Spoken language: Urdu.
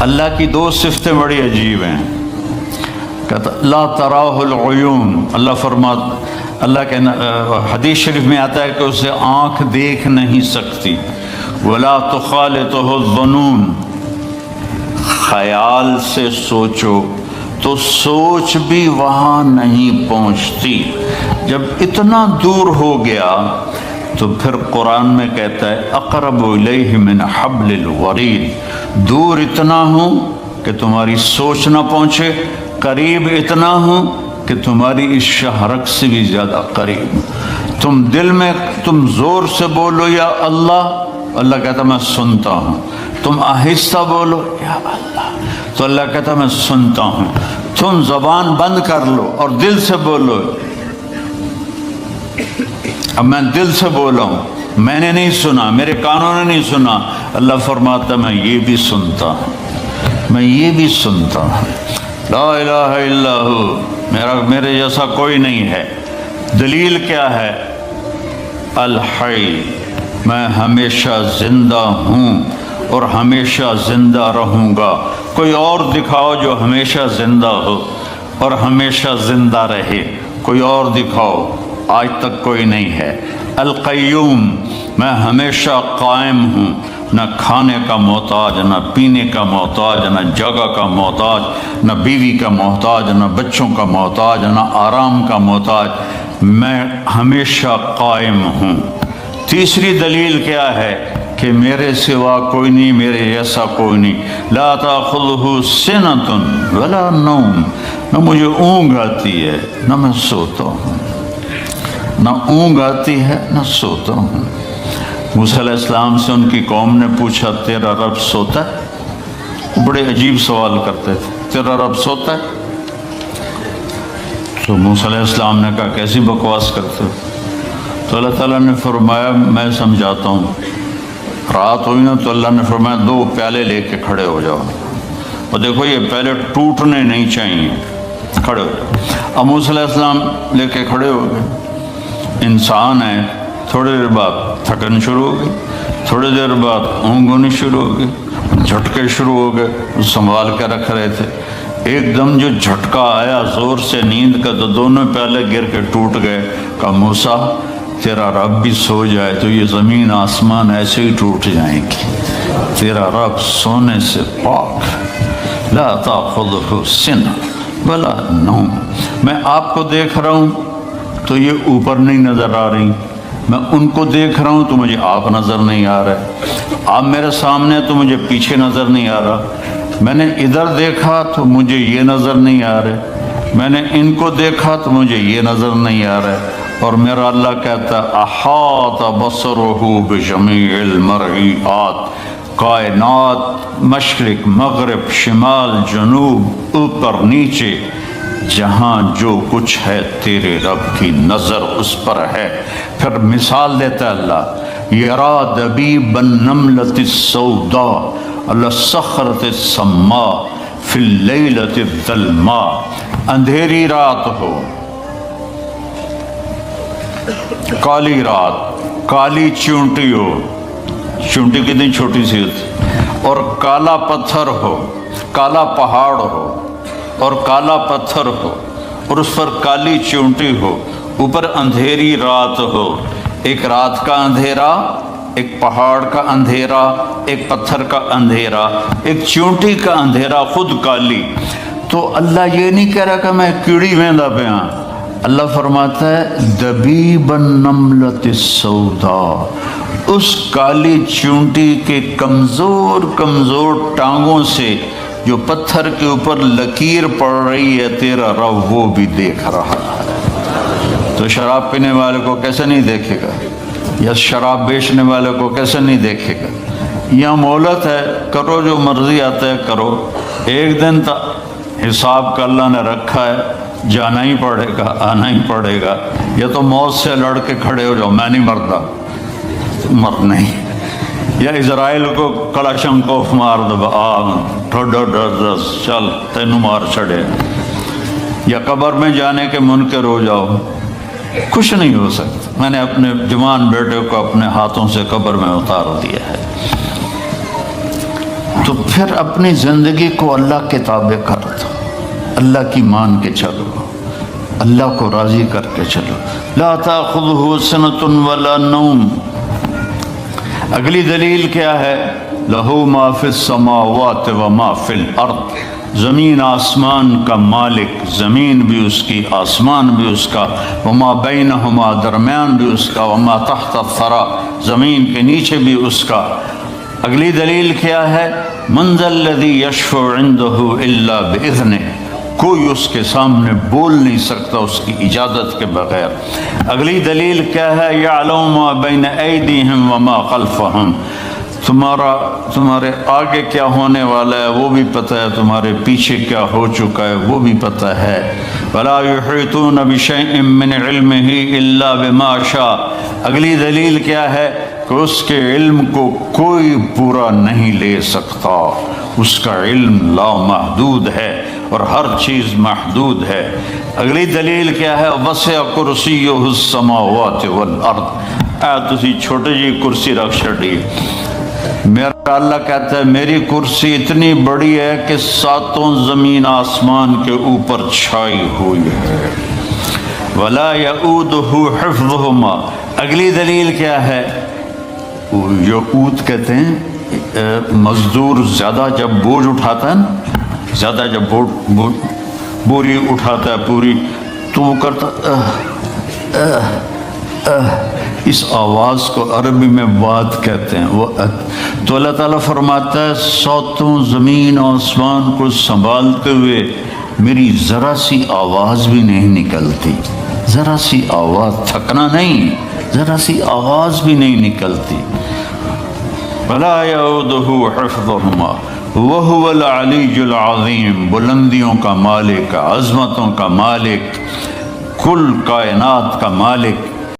اللہ کی دو صفتیں بڑی عجیب ہیں. کہتا لا تراہ العیون، اللہ کے حدیث شریف میں آتا ہے کہ اسے آنکھ دیکھ نہیں سکتی. ولا تخالطہ الظنون، خیال سے سوچو تو سوچ بھی وہاں نہیں پہنچتی. جب اتنا دور ہو گیا تو پھر قرآن میں کہتا ہے اقرب الیہ من حبل الورید، دور اتنا ہوں کہ تمہاری سوچ نہ پہنچے، قریب اتنا ہوں کہ تمہاری اس شہرک سے بھی زیادہ قریب. تم دل میں تم زور سے بولو یا اللہ، اللہ کہتا میں سنتا ہوں. تم آہستہ بولو یا اللہ، تو اللہ کہتا میں سنتا ہوں. تم زبان بند کر لو اور دل سے بولو. اب میں دل سے بولا ہوں، میں نے نہیں سنا، میرے کانوں نے نہیں سنا. اللہ فرماتا میں یہ بھی سنتا ہوں، میں یہ بھی سنتا ہوں. لا الہ الا ہو، میرے جیسا کوئی نہیں ہے. دلیل کیا ہے؟ الحی، میں ہمیشہ زندہ ہوں اور ہمیشہ زندہ رہوں گا. کوئی اور دکھاؤ جو ہمیشہ زندہ ہو اور ہمیشہ زندہ رہے، کوئی اور دکھاؤ. آج تک کوئی نہیں ہے. القیوم، میں ہمیشہ قائم ہوں، نہ کھانے کا محتاج، نہ پینے کا محتاج، نہ جگہ کا محتاج، نہ بیوی کا محتاج، نہ بچوں کا محتاج، نہ آرام کا محتاج. میں ہمیشہ قائم ہوں. تیسری دلیل کیا ہے کہ میرے سوا کوئی نہیں، میرے جیسا کوئی نہیں. لا تأخذہ سنۃ ولا نوم، نہ مجھے اونگ آتی ہے نہ میں سوتا ہوں، نہ اونگ آتی ہے نہ سوتا ہوں. موسیٰ علیہ السلام سے ان کی قوم نے پوچھا تیرا رب سوتا ہے؟ بڑے عجیب سوال کرتے تھے، تیرا رب سوتا ہے؟ تو موسیٰ علیہ السلام نے کہا کیسی بکواس کرتے ہو؟ تو اللہ تعالیٰ نے فرمایا میں سمجھاتا ہوں. رات ہوئی نا تو اللہ نے فرمایا 2 پیالے لے کے کھڑے ہو جاؤ، اور دیکھو یہ پیالے ٹوٹنے نہیں چاہیے، کھڑے ہو جاؤ. اب موسیٰ علیہ السلام لے کے کھڑے ہو گئے. انسان ہے، تھوڑی دیر بعد تھکن شروع ہو گئی، تھوڑی دیر بعد اونگ ہونی شروع ہو گئی، جھٹکے شروع ہو گئے. سنبھال کے رکھ رہے تھے، ایک دم جو جھٹکا آیا زور سے نیند کا تو دونوں پیالے گر کے ٹوٹ گئے. کہا موسیٰ تیرا رب بھی سو جائے تو یہ زمین آسمان ایسے ہی ٹوٹ جائیں گی. تیرا رب سونے سے پاک. لا تأخذہ سنۃ ولا نوم. میں آپ کو دیکھ رہا ہوں تو یہ اوپر نہیں نظر آ رہی، میں ان کو دیکھ رہا ہوں تو مجھے آپ نظر نہیں آ رہے. آپ میرے سامنے تو مجھے پیچھے نظر نہیں آ رہا. میں نے ادھر دیکھا تو مجھے یہ نظر نہیں آ رہے، میں نے ان کو دیکھا تو مجھے یہ نظر نہیں آ رہے. اور میرا اللہ کہتا ہے احاط بصرہ بجمیع المرئیات، کائنات مشرق مغرب شمال جنوب اوپر نیچے جہاں جو کچھ ہے تیرے رب کی نظر اس پر ہے. پھر مثال دیتا ہے اللہ یرا دبیب النملۃ السوداء علی الصخرۃ الصماء فی اللیلۃ الظلماء. اندھیری رات ہو، کالی رات، کالی چونٹی ہو، چونٹی کتنی چھوٹی سی ہوتی، اور کالا پتھر ہو، کالا پہاڑ ہو اور کالا پتھر ہو اور اس پر کالی چونٹی ہو، اوپر اندھیری رات ہو. ایک رات کا اندھیرا، ایک پہاڑ کا اندھیرا، ایک پتھر کا اندھیرا، ایک چونٹی کا اندھیرا خود کالی. تو اللہ یہ نہیں کہہ رہا کہ میں کیڑی ویندا پیا. اللہ فرماتا ہے دبیب النملۃ السوداء، اس کالی چونٹی کے کمزور کمزور ٹانگوں سے جو پتھر کے اوپر لکیر پڑ رہی ہے تیرا رب وہ بھی دیکھ رہا ہے. تو شراب پینے والے کو کیسے نہیں دیکھے گا، یا شراب بیچنے والے کو کیسے نہیں دیکھے گا. یہاں مہلت ہے، کرو جو مرضی آتا ہے کرو. ایک دن حساب کا اللہ نے رکھا ہے، جانا ہی پڑے گا، آنا ہی پڑے گا. یا تو موت سے لڑ کے کھڑے ہو جاؤ، میں نہیں مرتا، مر نہیں. یا اسرائیل کو کلاشن کوف مار دو، چل تینوں مار چھڑے. یا قبر میں جانے کے منکر ہو جاؤ، کچھ نہیں ہو سکتا. میں نے اپنے جوان بیٹے کو اپنے ہاتھوں سے قبر میں اتار دیا ہے. تو پھر اپنی زندگی کو اللہ کے تابع کر دو، اللہ کی مان کے چلو، اللہ کو راضی کر کے چلو۔ لا تأخذہ سنۃ ولا نوم۔ اگلی دلیل کیا ہے؟ لہو ما فی السماوات وما فی الارض، زمین آسمان کا مالک، زمین بھی اس کی، آسمان بھی اس کا، وما بینہما، درمیان بھی اس کا، وما تحت الثری، زمین کے نیچے بھی اس کا۔ اگلی دلیل کیا ہے؟ من ذا الذی یشفع عندہ الا باذنہ، کوئی اس کے سامنے بول نہیں سکتا اس کی اجازت کے بغیر۔ اگلی دلیل کیا ہے؟ یعلم ما بین ایدیہم وما خلفہم، تمہارے آگے کیا ہونے والا ہے وہ بھی پتہ ہے، تمہارے پیچھے کیا ہو چکا ہے وہ بھی پتہ ہے۔ ولا یحیطون بشیء من علمہ الا بما شاء، اگلی دلیل کیا ہے کہ اس کے علم کو کوئی پورا نہیں لے سکتا، اس کا علم لامحدود ہے اور ہر چیز محدود ہے۔ اگلی دلیل کیا ہے؟ وسع کرسیہ السماوات والارض، تسی چھوٹی جی کرسی رکھ چھڑی، میرا اللہ کہتا ہے میری کرسی اتنی بڑی ہے کہ ساتوں زمین آسمان کے اوپر چھائی ہوئی ہے۔ ولا یؤودہ حفظہما، اگلی دلیل کیا ہے؟ یؤود کہتے ہیں مزدور زیادہ جب بوجھ اٹھاتا ہے نا، زیادہ جب بوری اٹھاتا ہے پوری، تو وہ کرتا اس آواز کو عربی میں واد کہتے ہیں۔ وہ تو اللہ تعالیٰ فرماتا ہے ساتوں زمین آسمان کو سنبھالتے ہوئے میری ذرا سی آواز بھی نہیں نکلتی، ذرا سی آواز، تھکنا نہیں، ذرا سی آواز بھی نہیں نکلتی۔ ولا یؤودہ حفظہما وہو العلی العظیم، بلندیوں کا مالک، عظمتوں کا مالک، کل کائنات کا مالک،